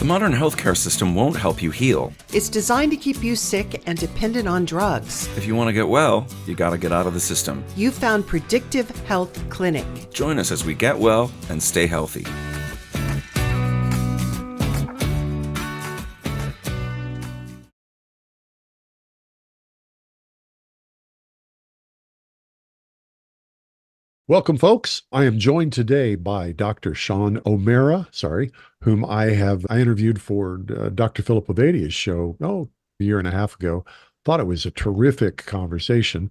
The modern healthcare system won't help you heal. It's designed to keep you sick and dependent on drugs. If you want to get well, you got to get out of the system. You found Predictive Health Clinic. Join us as we get well and stay healthy. Welcome, folks. I am joined today by Dr. Sean O'Mara, whom I interviewed for Dr. Philip Levadia's show, a year and a half ago. Thought it was a terrific conversation.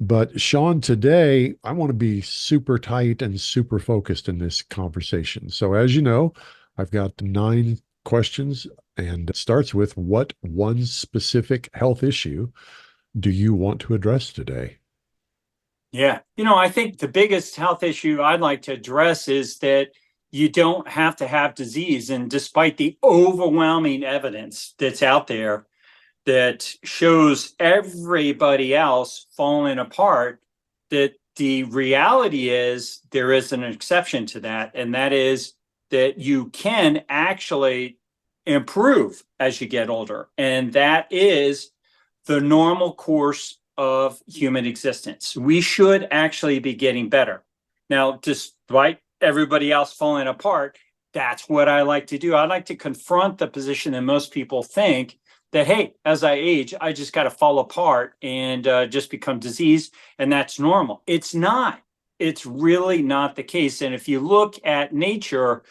But Sean, today, I want to be super tight and super focused in this conversation. So as you know, I've got 9 questions, and it starts with, what one specific health issue do you want to address today? Yeah. I think the biggest health issue I'd like to address is that you don't have to have disease. And despite the overwhelming evidence that's out there that shows everybody else falling apart, that the reality is there is an exception to that. And that is that you can actually improve as you get older. And that is the normal course of human existence. We should actually be getting better. Now, despite everybody else falling apart, that's what I like to do. I like to confront the position that most people think that, hey, as I age, I just got to fall apart and just become diseased, and that's normal. It's not. It's really not the case. And if you look at nature,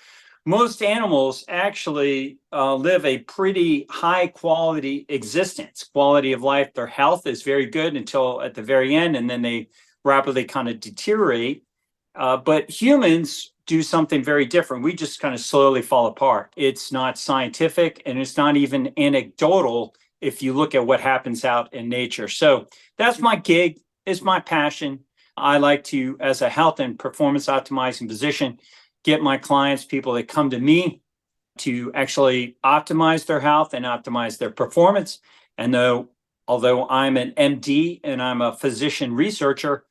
most animals actually live a pretty high quality existence, quality of life. Their health is very good until at the very end, and then they rapidly kind of deteriorate. But humans do something very different. We just kind of slowly fall apart. It's not scientific, and it's not even anecdotal if you look at what happens out in nature. So that's my gig, it's my passion. I like to, as a health and performance optimizing physician, get my clients, people that come to me, to actually optimize their health and optimize their performance. And although I'm an MD and I'm a physician researcher,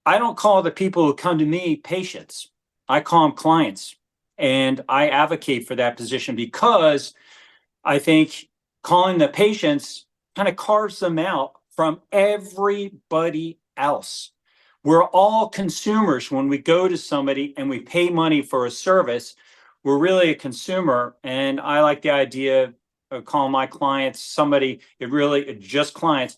I don't call the people who come to me patients. I call them clients. And I advocate for that position because I think calling the patients kind of carves them out from everybody else. We're all consumers. When we go to somebody and we pay money for a service, we're really a consumer. And I like the idea of calling my clients just clients.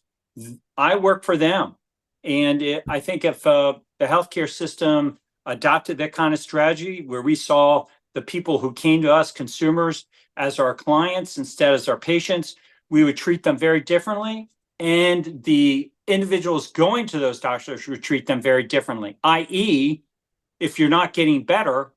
I work for them. And I think if the healthcare system adopted that kind of strategy, where we saw the people who came to us, consumers, as our clients instead as our patients, we would treat them very differently. And the individuals going to those doctors would treat them very differently, i.e., if you're not getting better,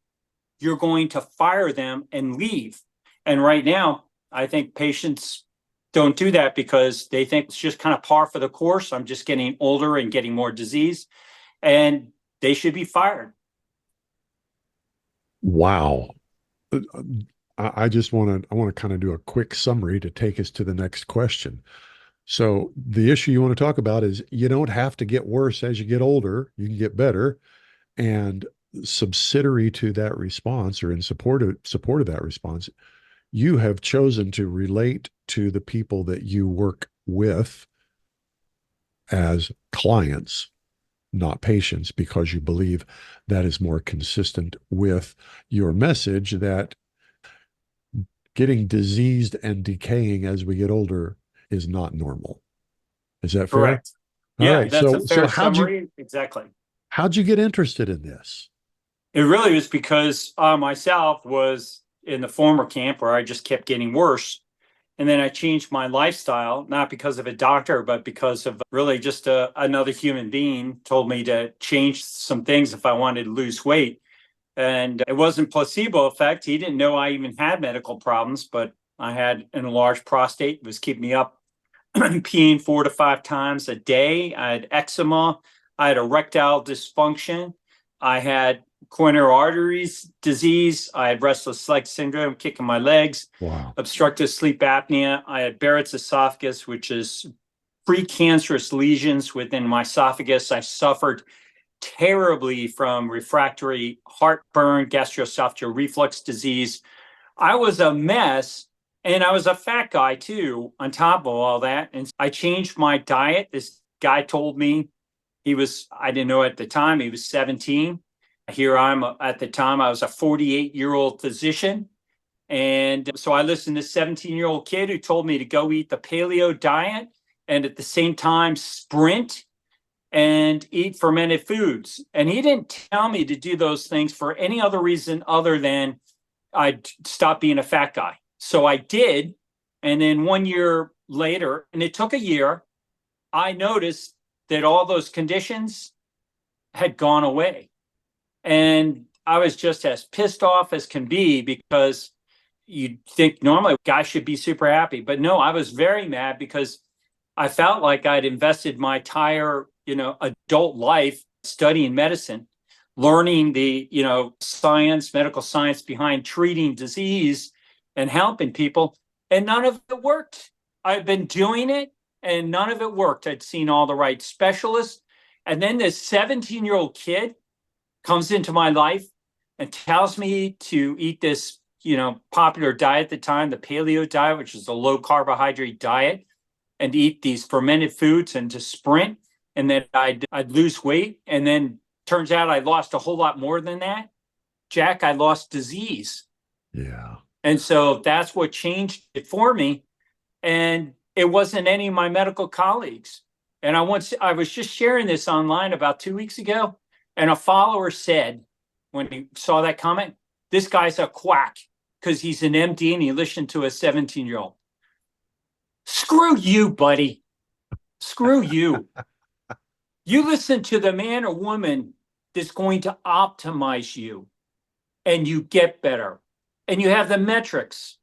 you're going to fire them and leave. And right now, I think patients don't do that because they think it's just kind of par for the course. I'm just getting older and getting more disease, and they should be fired. Wow. I want to kind of do a quick summary to take us to the next question. So the issue you want to talk about is you don't have to get worse as you get older. You can get better. And subsidiary to that response, or in support of that response, you have chosen to relate to the people that you work with as clients, not patients, because you believe that is more consistent with your message that getting diseased and decaying as we get older is not normal. Is that fair? Correct. All yeah, right. that's So, a fair summary. Exactly. How'd you get interested in this? It really was because myself was in the former camp where I just kept getting worse. And then I changed my lifestyle, not because of a doctor, but because of really just another human being told me to change some things if I wanted to lose weight. And it wasn't placebo effect. He didn't know I even had medical problems, but I had an enlarged prostate. It was keeping me up peeing 4 to 5 times a day. I had eczema. I had erectile dysfunction. I had coronary arteries disease. I had restless leg syndrome, kicking my legs. Wow. Obstructive sleep apnea. I had Barrett's esophagus, which is precancerous lesions within my esophagus. I suffered terribly from refractory heartburn, gastroesophageal reflux disease, I was a mess, and I was a fat guy too, on top of all that. And I changed my diet. This guy told me I didn't know at the time, he was 17. Here I'm at the time, I was a 48-year-old physician. And so I listened to this 17-year-old kid who told me to go eat the paleo diet and at the same time sprint and eat fermented foods. And he didn't tell me to do those things for any other reason other than I'd stop being a fat guy. So I did. And then 1 year later, and it took a year, I noticed that all those conditions had gone away. And I was just as pissed off as can be, because you'd think normally guys should be super happy. But no, I was very mad because I felt like I'd invested my entire, adult life studying medicine, learning the, medical science behind treating disease and helping people. And none of it worked. I've been doing it and none of it worked. I'd seen all the right specialists. And then this 17-year-old kid comes into my life and tells me to eat this, popular diet at the time, the paleo diet, which is a low carbohydrate diet, and eat these fermented foods and to sprint, and then I'd lose weight. And then turns out I lost a whole lot more than that. Jack, I lost disease. Yeah. And so that's what changed it for me. And it wasn't any of my medical colleagues. And I was just sharing this online about 2 weeks ago, and a follower said, when he saw that comment, this guy's a quack because he's an MD and he listened to a 17-year-old. Screw you, buddy. Screw you. You listen to the man or woman that's going to optimize you, and you get better, and you have the metrics.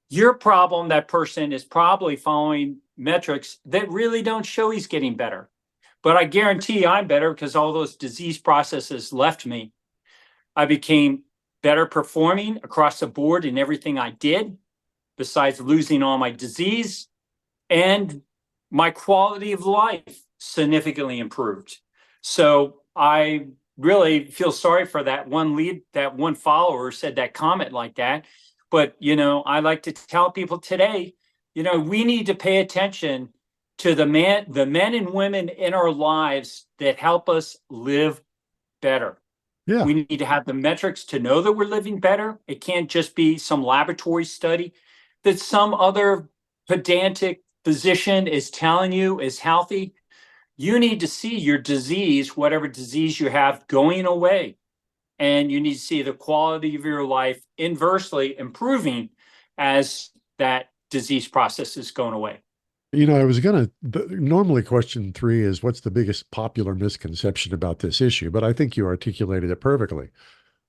Your problem, that person is probably following metrics that really don't show he's getting better. But I guarantee I'm better because all those disease processes left me. I became better performing across the board in everything I did, besides losing all my disease, and my quality of life significantly improved. So I really feel sorry for that one follower said that comment like that. But, I like to tell people today, we need to pay attention to the men and women in our lives that help us live better. Yeah. We need to have the metrics to know that we're living better. It can't just be some laboratory study that some other pedantic physician is telling you is healthy. You need to see your disease, whatever disease you have, going away. And you need to see the quality of your life inversely improving as that disease process is going away. I was normally question 3 is what's the biggest popular misconception about this issue? But I think you articulated it perfectly.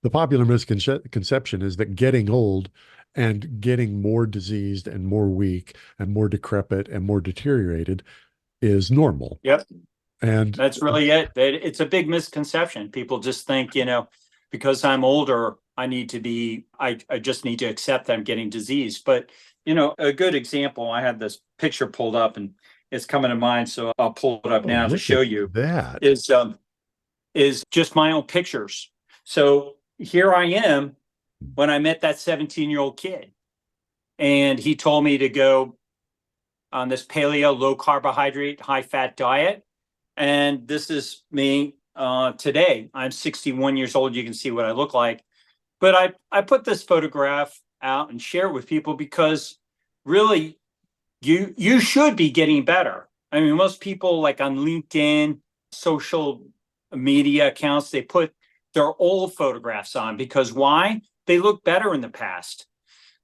The popular misconception is that getting old and getting more diseased and more weak and more decrepit and more deteriorated is normal. Yep. And that's really it. It's a big misconception. People just think, because I'm older, I just need to accept that I'm getting disease. But, a good example, I had this picture pulled up and it's coming to mind. So I'll pull it up now to show you that is just my own pictures. So here I am when I met that 17-year-old kid, and he told me to go on this paleo, low carbohydrate, high fat diet. And this is me today. I'm 61 years old. You can see what I look like. But I put this photograph out and share it with people because really you should be getting better. I mean, most people, like on LinkedIn, social media accounts, they put their old photographs on because why? They look better in the past.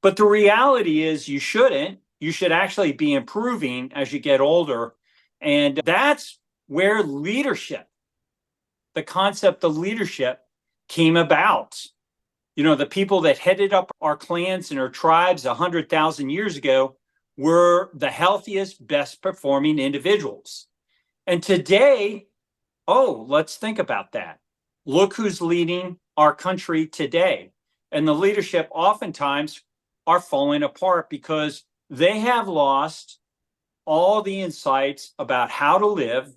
But the reality is you shouldn't. You should actually be improving as you get older. And that's where leadership, the concept of leadership, came about. The people that headed up our clans and our tribes 100,000 years ago were the healthiest, best performing individuals. And today, let's think about that. Look who's leading our country today. And the leadership oftentimes are falling apart because they have lost all the insights about how to live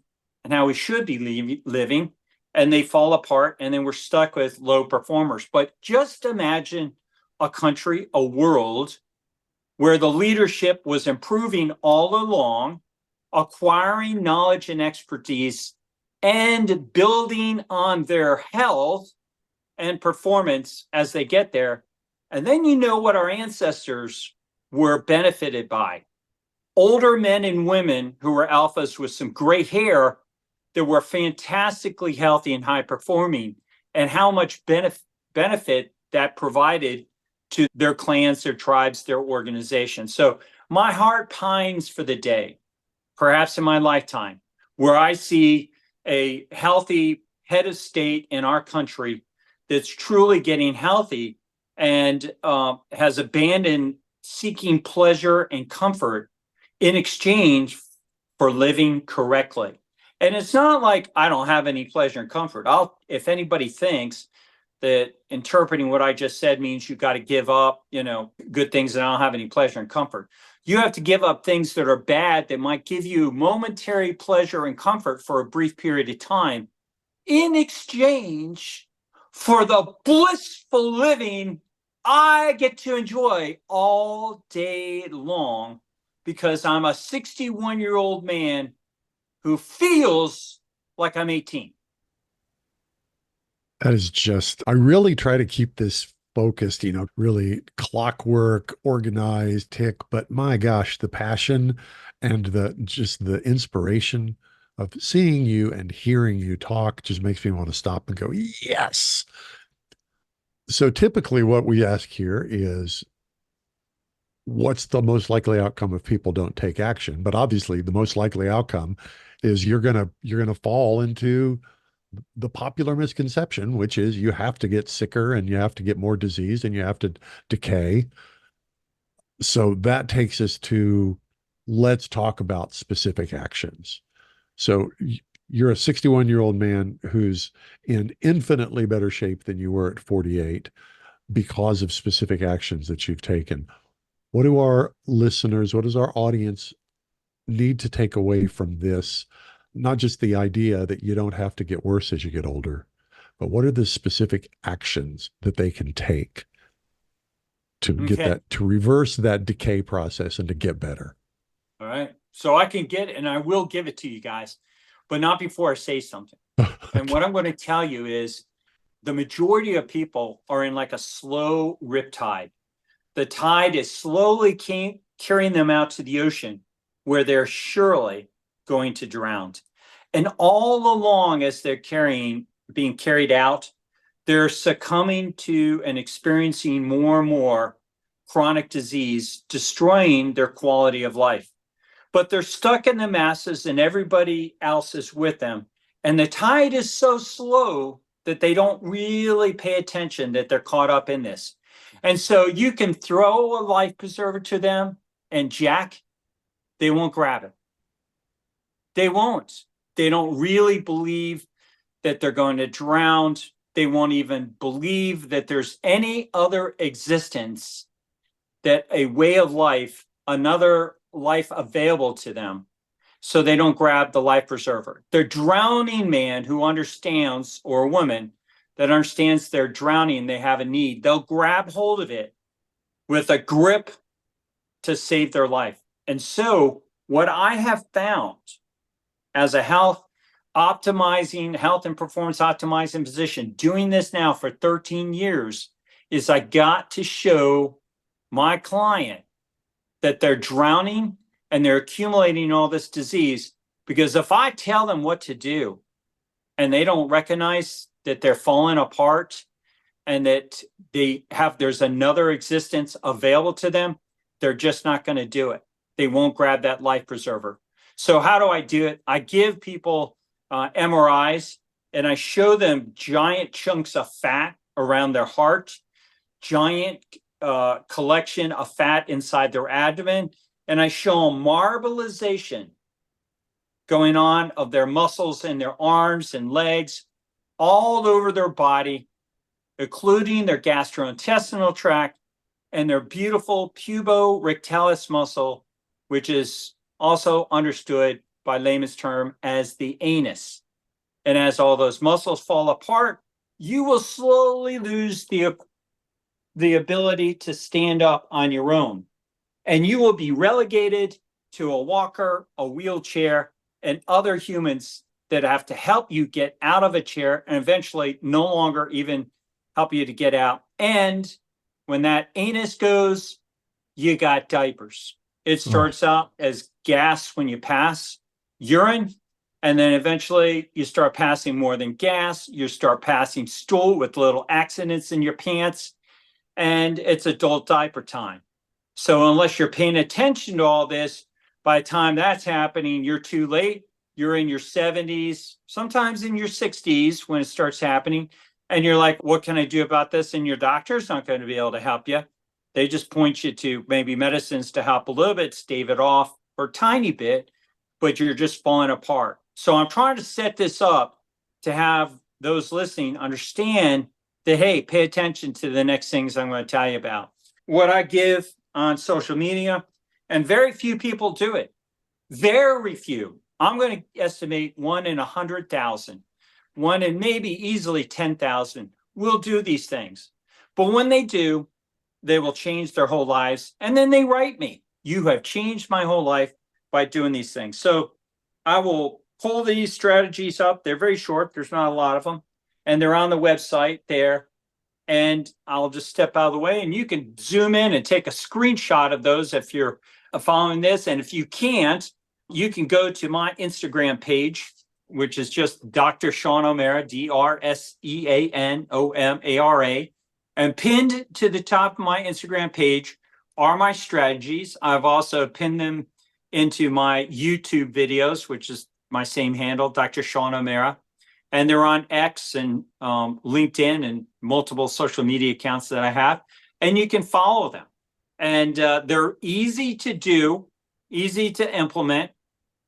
and how we should be living, and they fall apart, and then we're stuck with low performers. But just imagine a country, a world where the leadership was improving all along, acquiring knowledge and expertise, and building on their health and performance as they get there. And then you know what our ancestors were benefited by. Older men and women who were alphas with some gray hair that were fantastically healthy and high performing, and how much benefit that provided to their clans, their tribes, their organizations. So my heart pines for the day, perhaps in my lifetime, where I see a healthy head of state in our country that's truly getting healthy and has abandoned seeking pleasure and comfort in exchange for living correctly. And it's not like I don't have any pleasure and comfort. If anybody thinks that interpreting what I just said means you got to give up, good things that I don't have any pleasure and comfort. You have to give up things that are bad that might give you momentary pleasure and comfort for a brief period of time in exchange for the blissful living I get to enjoy all day long because I'm a 61-year-old man who feels like I'm 18. That is I really try to keep this focused, really clockwork, organized, tick, but my gosh, the passion and the inspiration of seeing you and hearing you talk just makes me want to stop and go, yes. So typically what we ask here is, what's the most likely outcome if people don't take action? But obviously the most likely outcome is you're gonna fall into the popular misconception, which is you have to get sicker and you have to get more disease and you have to decay. So that takes us to, let's talk about specific actions. So you're a 61-year-old man who's in infinitely better shape than you were at 48 because of specific actions that you've taken. What do our listeners, what does our audience need to take away from this? Not just the idea that you don't have to get worse as you get older, but what are the specific actions that they can take to get that, to reverse that decay process and to get better? All right. So I can get it, and I will give it to you guys, but not before I say something. Okay. And what I'm going to tell you is the majority of people are in like a slow riptide. The tide is slowly carrying them out to the ocean where they're surely going to drown. And all along as they're being carried out, they're succumbing to and experiencing more and more chronic disease, destroying their quality of life. But they're stuck in the masses and everybody else is with them. And the tide is so slow that they don't really pay attention that they're caught up in this. And so you can throw a life preserver to them and Jack, they won't grab it. They won't. They don't really believe that they're going to drown. They won't even believe that there's any other existence, that a way of life, another life available to them. So they don't grab the life preserver. The drowning man who understands, or a woman that understands they're drowning, they have a need, they'll grab hold of it with a grip to save their life. And so what I have found as a health and performance optimizing physician, doing this now for 13 years, is I got to show my client that they're drowning and they're accumulating all this disease. Because if I tell them what to do and they don't recognize that they're falling apart and that there's another existence available to them, they're just not going to do it. They won't grab that life preserver. So how do I do it? I give people MRIs and I show them giant chunks of fat around their heart, giant collection of fat inside their abdomen, and I show them marbleization going on of their muscles in their arms and legs, all over their body, including their gastrointestinal tract and their beautiful puborectalis muscle, which is also understood by layman's term as the anus. And as all those muscles fall apart, you will slowly lose the the ability to stand up on your own. And you will be relegated to a walker, a wheelchair, and other humans that have to help you get out of a chair and eventually no longer even help you to get out. And when that anus goes, you got diapers. It starts out as gas when you pass urine, and then eventually you start passing more than gas. You start passing stool with little accidents in your pants, and it's adult diaper time. So unless you're paying attention to all this, by the time that's happening, you're too late. You're in your 70s, sometimes in your 60s when it starts happening. And you're like, what can I do about this? And your doctor's not going to be able to help you. They just point you to maybe medicines to help a little bit, stave it off for a tiny bit, but you're just falling apart. So I'm trying to set this up to have those listening understand that, hey, pay attention to the next things I'm going to tell you about. What I give on social media, and very few people do it. Very few. I'm going to estimate 1 in 100,000, 1 in maybe easily 10,000 will do these things. But when they do, they will change their whole lives. And then they write me, you have changed my whole life by doing these things. So I will pull these strategies up. They're very short. There's not a lot of them. And they're on the website there. And I'll just step out of the way and you can zoom in and take a screenshot of those if you're following this. And if you can't, you can go to my Instagram page, which is just Dr. Sean O'Mara, DrSeanomara. And pinned to the top of my Instagram page are my strategies. I've also pinned them into my YouTube videos, which is my same handle, Dr. Sean O'Mara. And they're on X and LinkedIn and multiple social media accounts that I have. And you can follow them. And they're easy to do, easy to implement,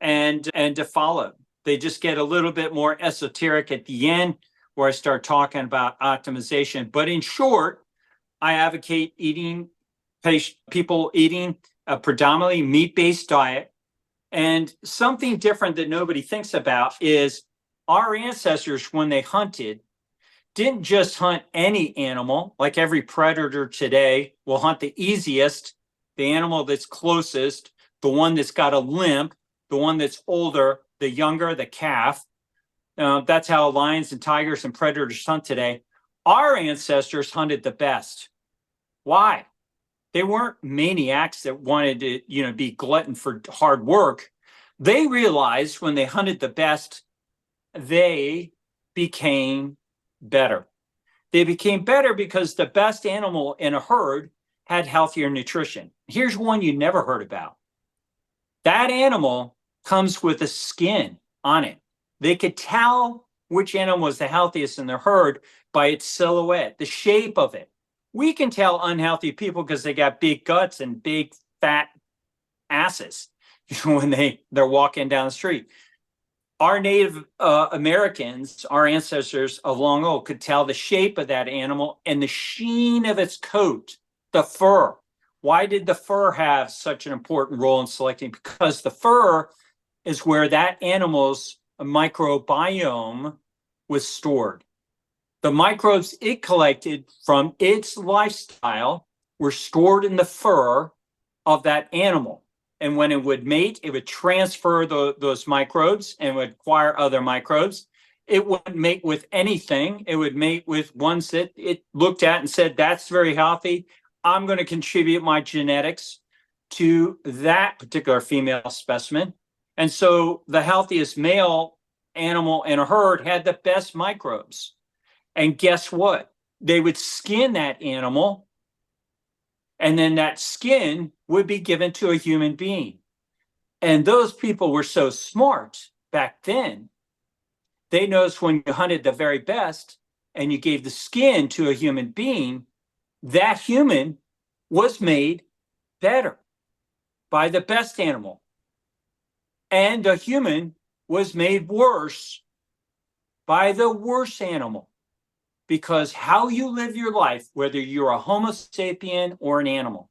and to follow. They just get a little bit more esoteric at the end where I start talking about optimization. But in short, I advocate people eating a predominantly meat-based diet. And something different that nobody thinks about is our ancestors, when they hunted, didn't just hunt any animal. Like every predator today will hunt the easiest, the animal that's closest, the one that's got a limp, the one that's older, the younger, the calf. That's how lions and tigers and predators hunt today. Our ancestors hunted the best. Why? They weren't maniacs that wanted to, be glutton for hard work. They realized when they hunted the best, they became better. They became better because the best animal in a herd had healthier nutrition. Here's one you never heard about. That animal comes with a skin on it. They could tell which animal was the healthiest in the herd by its silhouette, the shape of it. We can tell unhealthy people because they got big guts and big fat asses when they're walking down the street. Our Native Americans, our ancestors of long ago, could tell the shape of that animal and the sheen of its coat, the fur. Why did the fur have such an important role in selecting? Because the fur is where that animal's microbiome was stored. The microbes it collected from its lifestyle were stored in the fur of that animal. And when it would mate, it would transfer those microbes and would acquire other microbes. It wouldn't mate with anything. It would mate with ones that it looked at and said, that's very healthy. I'm going to contribute my genetics to that particular female specimen. And so the healthiest male animal in a herd had the best microbes. And guess what? They would skin that animal, and then that skin would be given to a human being. And those people were so smart back then. They noticed when you hunted the very best and you gave the skin to a human being, that human was made better by the best animal. And a human was made worse by the worst animal. Because how you live your life, whether you're a Homo sapien or an animal,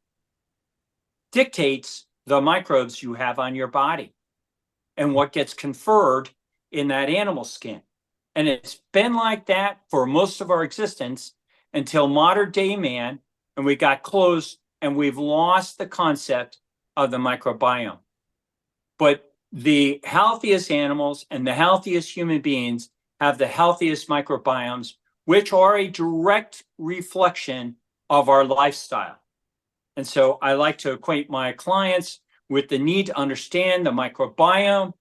dictates the microbes you have on your body and what gets conferred in that animal skin. And it's been like that for most of our existence until modern day man and we got close, and we've lost the concept of the microbiome. But the healthiest animals and the healthiest human beings have the healthiest microbiomes, which are a direct reflection of our lifestyle. And so I like to acquaint my clients with the need to understand the microbiome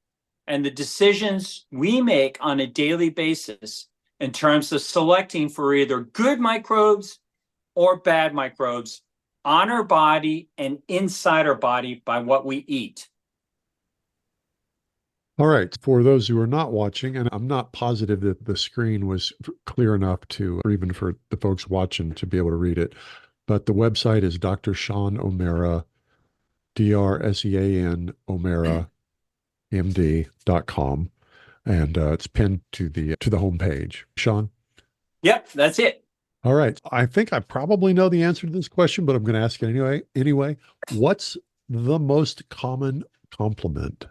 and the decisions we make on a daily basis in terms of selecting for either good microbes or bad microbes on our body and inside our body by what we eat. All right. For those who are not watching, and I'm not positive that the screen was clear enough to, or even for the folks watching to be able to read it, but the website is Dr. Sean O'Mara, DRSEAN O'Mara, MD.com. And it's pinned to the homepage. Sean? Yep, that's it. All right. I think I probably know the answer to this question, but I'm going to ask it anyway. What's the most common compliment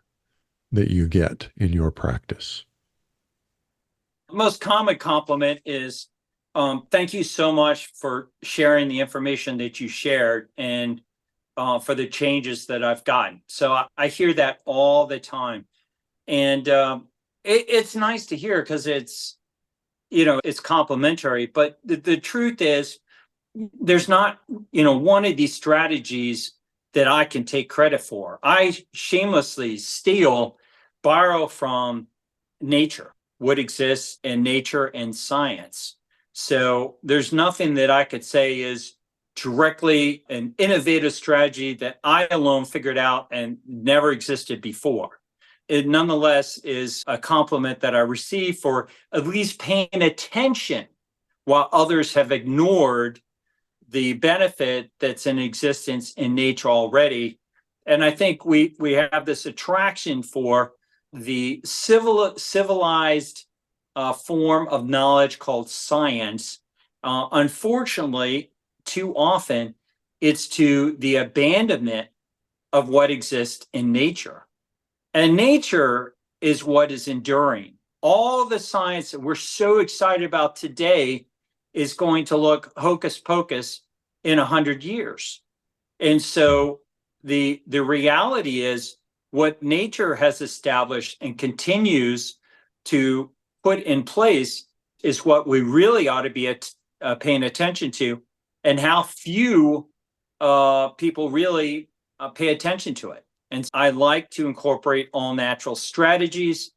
that you get in your practice? The most common compliment is, thank you so much for sharing the information that you shared and for the changes that I've gotten. So I hear that all the time. And it's nice to hear because it's complimentary. But the truth is, there's not, one of these strategies that I can take credit for. I shamelessly borrow from nature, what exists in nature and science. So there's nothing that I could say is directly an innovative strategy that I alone figured out and never existed before. It nonetheless is a compliment that I receive for at least paying attention while others have ignored the benefit that's in existence in nature already. And I think we have this attraction for the civilized form of knowledge called science. Unfortunately, too often, it's to the abandonment of what exists in nature. And nature is what is enduring. All the science that we're so excited about today is going to look hocus pocus in 100 years. And so the reality is what nature has established and continues to put in place is what we really ought to be paying attention to, and how few people really pay attention to it. And I like to incorporate all natural strategies.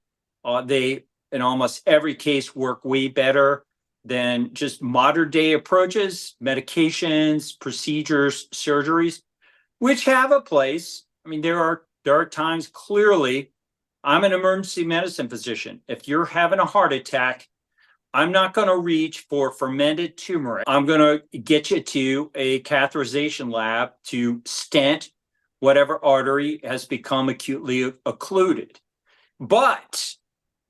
They, in almost every case, work way better than just modern day approaches, medications, procedures, surgeries, which have a place. I mean, there are times, clearly, I'm an emergency medicine physician. If you're having a heart attack, I'm not going to reach for fermented turmeric. I'm going to get you to a catheterization lab to stent whatever artery has become acutely occluded. But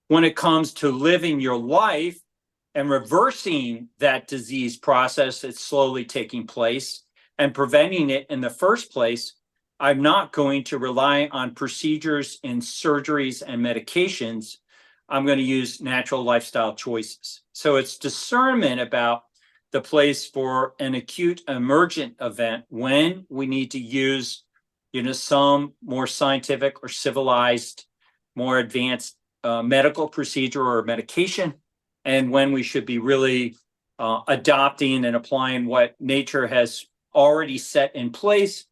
when it comes to living your life and reversing that disease process that's slowly taking place and preventing it in the first place, I'm not going to rely on procedures and surgeries and medications. I'm going to use natural lifestyle choices. So it's discernment about the place for an acute emergent event when we need to use, some more scientific or civilized, more advanced medical procedure or medication, and when we should be really adopting and applying what nature has already set in place,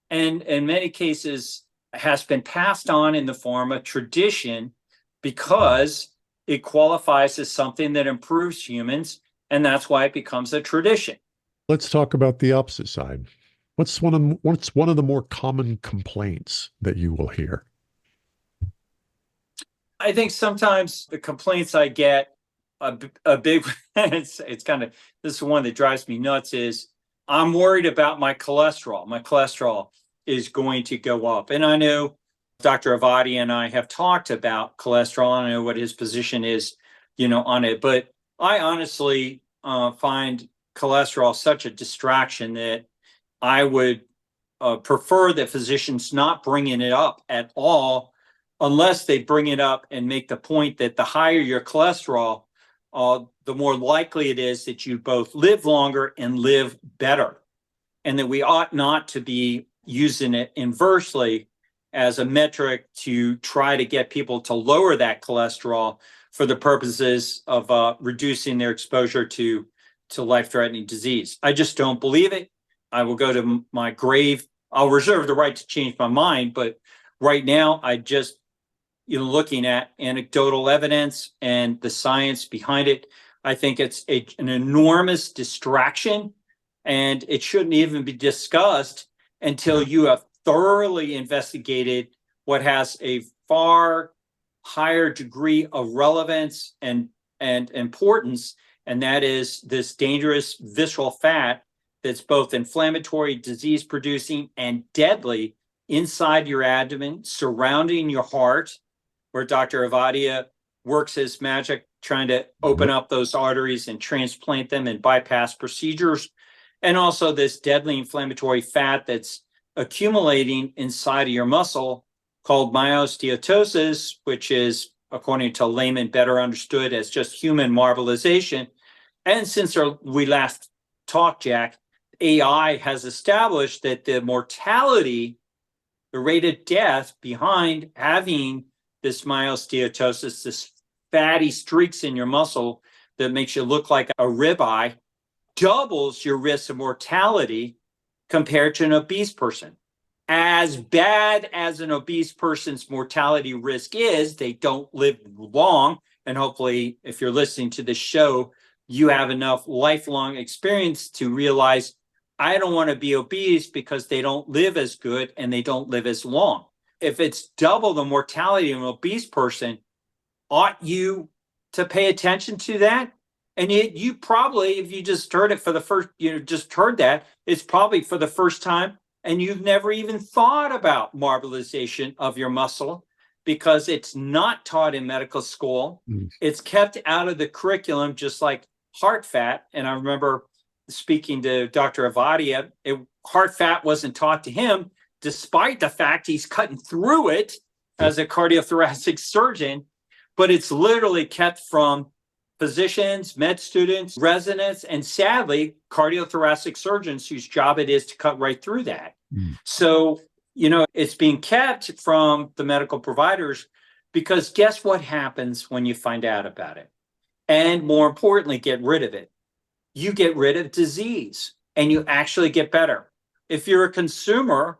and in many cases has been passed on in the form of tradition because it qualifies as something that improves humans, and that's why it becomes a tradition. Let's talk about the opposite side. What's one of the more common complaints that you will hear? I think sometimes the complaints I get, a big, it's kind of, this is one that drives me nuts, is I'm worried about my cholesterol. My cholesterol is going to go up. And I know Dr. Avadi and I have talked about cholesterol. I know what his position is, on it. But I honestly find cholesterol such a distraction that I would prefer that physicians not bringing it up at all, unless they bring it up and make the point that the higher your cholesterol, the more likely it is that you both live longer and live better. and that we ought not to be using it inversely as a metric to try to get people to lower that cholesterol for the purposes of reducing their exposure to life-threatening disease. I just don't believe it. I will go to my grave. I'll reserve the right to change my mind, but right now I just, looking at anecdotal evidence and the science behind it, I think it's an enormous distraction, and it shouldn't even be discussed until you have thoroughly investigated what has a far higher degree of relevance and importance, and that is this dangerous visceral fat that's both inflammatory, disease-producing, and deadly inside your abdomen, surrounding your heart, where Dr. Avadia works his magic trying to open up those arteries and transplant them and bypass procedures, and also this deadly inflammatory fat that's accumulating inside of your muscle called myosteatosis, which is, according to layman, better understood as just human marbleization. And since we last talked, Jack, AI has established that the mortality, the rate of death behind having this myosteatosis, this fatty streaks in your muscle that makes you look like a ribeye, doubles your risk of mortality compared to an obese person. As bad as an obese person's mortality risk is, they don't live long. And hopefully, if you're listening to this show, you have enough lifelong experience to realize, I don't want to be obese because they don't live as good and they don't live as long. If it's double the mortality of an obese person, ought you to pay attention to that? And you probably, if you just heard it for the first, just heard that, it's probably for the first time, and you've never even thought about marbleization of your muscle because it's not taught in medical school. It's kept out of the curriculum, just like heart fat. And I remember speaking to Dr. Avadia, heart fat wasn't taught to him, despite the fact he's cutting through it as a cardiothoracic surgeon, but it's literally kept from physicians, med students, residents, and sadly, cardiothoracic surgeons whose job it is to cut right through that. So, it's being kept from the medical providers because guess what happens when you find out about it? And more importantly, get rid of it. You get rid of disease and you actually get better. If you're a consumer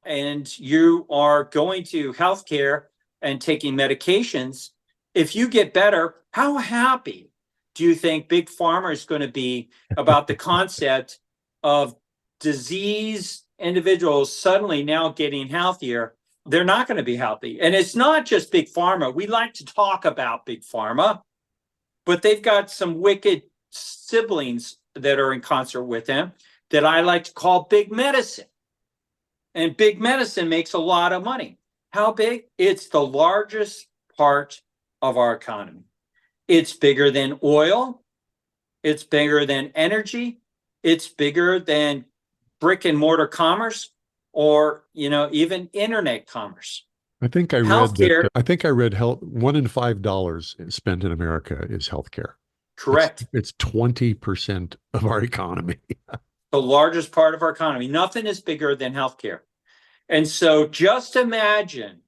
and you are going to healthcare and taking medications, if you get better, how happy do you think Big Pharma is going to be about the concept of disease individuals suddenly now getting healthier? They're not going to be healthy. And it's not just Big Pharma. We like to talk about Big Pharma, but they've got some wicked siblings that are in concert with them that I like to call Big Medicine. And Big Medicine makes a lot of money. How big? It's the largest part of our economy. It's bigger than oil. It's bigger than energy. It's bigger than brick and mortar commerce or, even internet commerce. I think I read health, $1 in $5 spent in America is healthcare. Correct. It's 20% of our economy. The largest part of our economy. Nothing is bigger than healthcare. And so just imagine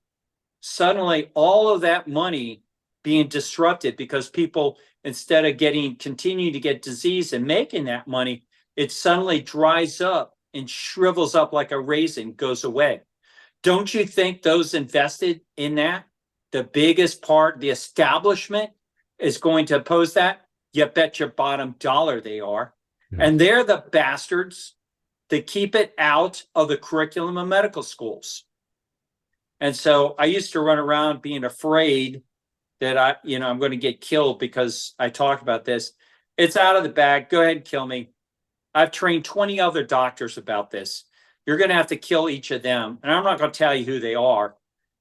suddenly all of that money being disrupted because people, instead of continuing to get disease and making that money, it suddenly dries up and shrivels up like a raisin, goes away. Don't you think those invested in that, the biggest part, the establishment, is going to oppose that? You bet your bottom dollar they are. Yeah. And they're the bastards that keep it out of the curriculum of medical schools. And so I used to run around being afraid that I'm going to get killed because I talk about this. It's out of the bag. Go ahead and kill me. I've trained 20 other doctors about this. You're going to have to kill each of them. And I'm not going to tell you who they are,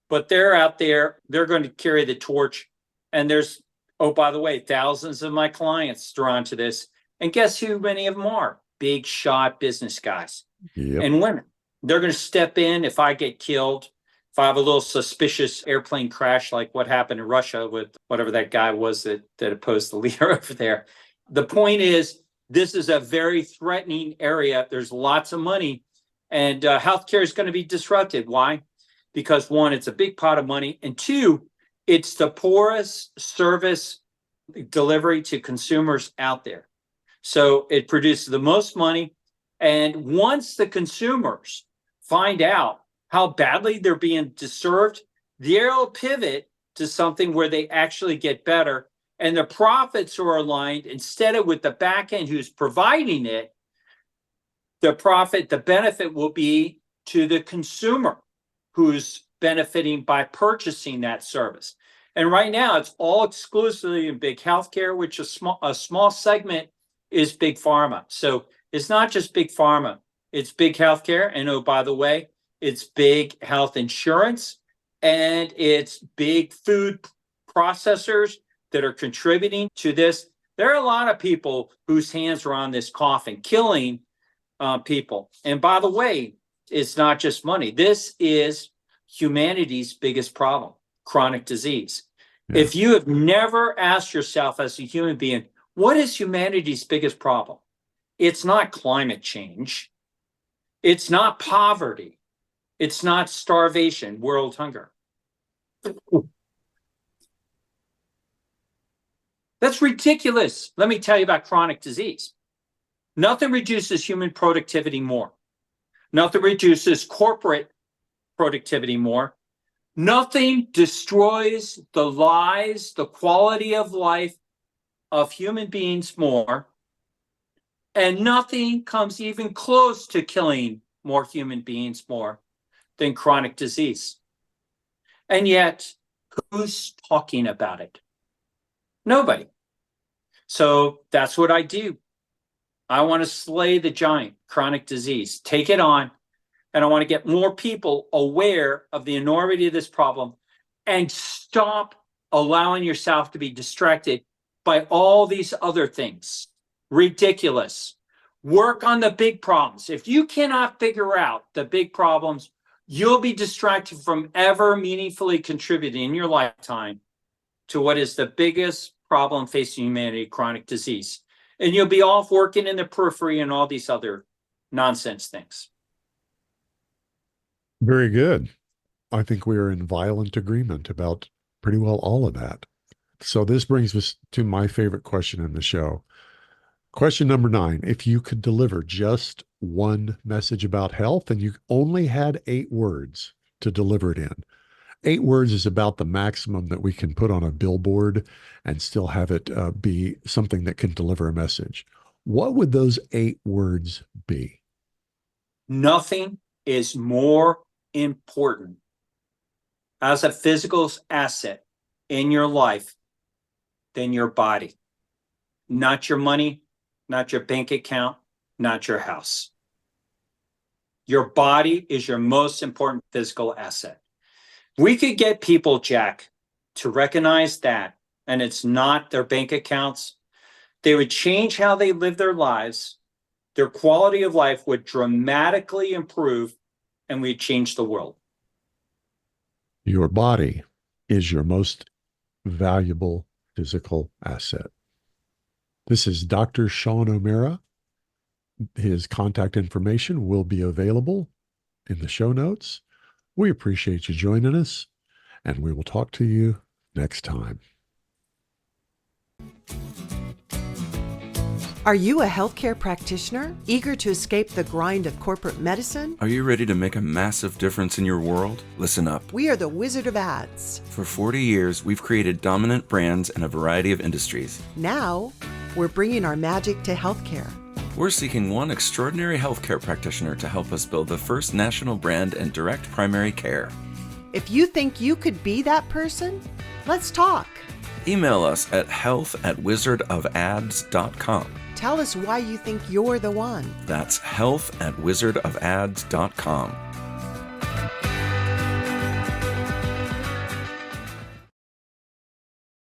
but they're out there. They're going to carry the torch. And there's, oh, by the way, thousands of my clients drawn to this. And guess who many of them are? Big shot business guys and women. They're going to step in if I get killed. If I have a little suspicious airplane crash like what happened in Russia with whatever that guy was that opposed the leader over there. The point is, this is a very threatening area. There's lots of money, and healthcare is going to be disrupted. Why? Because one, it's a big pot of money, and two, it's the poorest service delivery to consumers out there. So it produces the most money. And once the consumers find out how badly they're being served, they'll pivot to something where they actually get better. And the profits are aligned instead of with the back end who's providing it. The benefit will be to the consumer who's benefiting by purchasing that service. And right now, it's all exclusively in big healthcare, which a small segment is big pharma. So it's not just big pharma, it's big healthcare. And oh, by the way, it's big health insurance, and it's big food processors that are contributing to this. There are a lot of people whose hands are on this coffin, killing people. And by the way, it's not just money. This is humanity's biggest problem, chronic disease. Yeah. If you have never asked yourself as a human being, what is humanity's biggest problem? It's not climate change. It's not poverty. It's not starvation, world hunger. That's ridiculous. Let me tell you about chronic disease. Nothing reduces human productivity more. Nothing reduces corporate productivity more. Nothing destroys the lives, the quality of life of human beings more. And nothing comes even close to killing more human beings more than chronic disease. And yet, who's talking about it? Nobody. So that's what I do. I want to slay the giant, chronic disease, take it on, and I want to get more people aware of the enormity of this problem and stop allowing yourself to be distracted by all these other things. Ridiculous. Work on the big problems. If you cannot figure out the big problems, you'll be distracted from ever meaningfully contributing in your lifetime to what is the biggest problem facing humanity, chronic disease. And you'll be off working in the periphery and all these other nonsense things. Very good. I think we are in violent agreement about pretty well all of that. So this brings us to my favorite question in the show. Question number 9, if you could deliver just one message about health and you only had 8 words to deliver it in. 8 words is about the maximum that we can put on a billboard and still have it be something that can deliver a message. What would those 8 words be? Nothing is more important as a physical asset in your life than your body. Not your money, not your bank account, not your house. Your body is your most important physical asset. We could get people, Jack, to recognize that, and it's not their bank accounts. They would change how they live their lives. Their quality of life would dramatically improve, and we'd change the world. Your body is your most valuable physical asset. This is Dr. Sean O'Mara. His contact information will be available in the show notes. We appreciate you joining us, and we will talk to you next time. Are you a healthcare practitioner eager to escape the grind of corporate medicine? Are you ready to make a massive difference in your world? Listen up. We are the Wizard of Ads. For 40 years, we've created dominant brands in a variety of industries. Now, we're bringing our magic to healthcare. We're seeking one extraordinary healthcare practitioner to help us build the first national brand in direct primary care. If you think you could be that person, let's talk. Email us at health@wizardofads.com. Tell us why you think you're the one. That's health@wizardofads.com.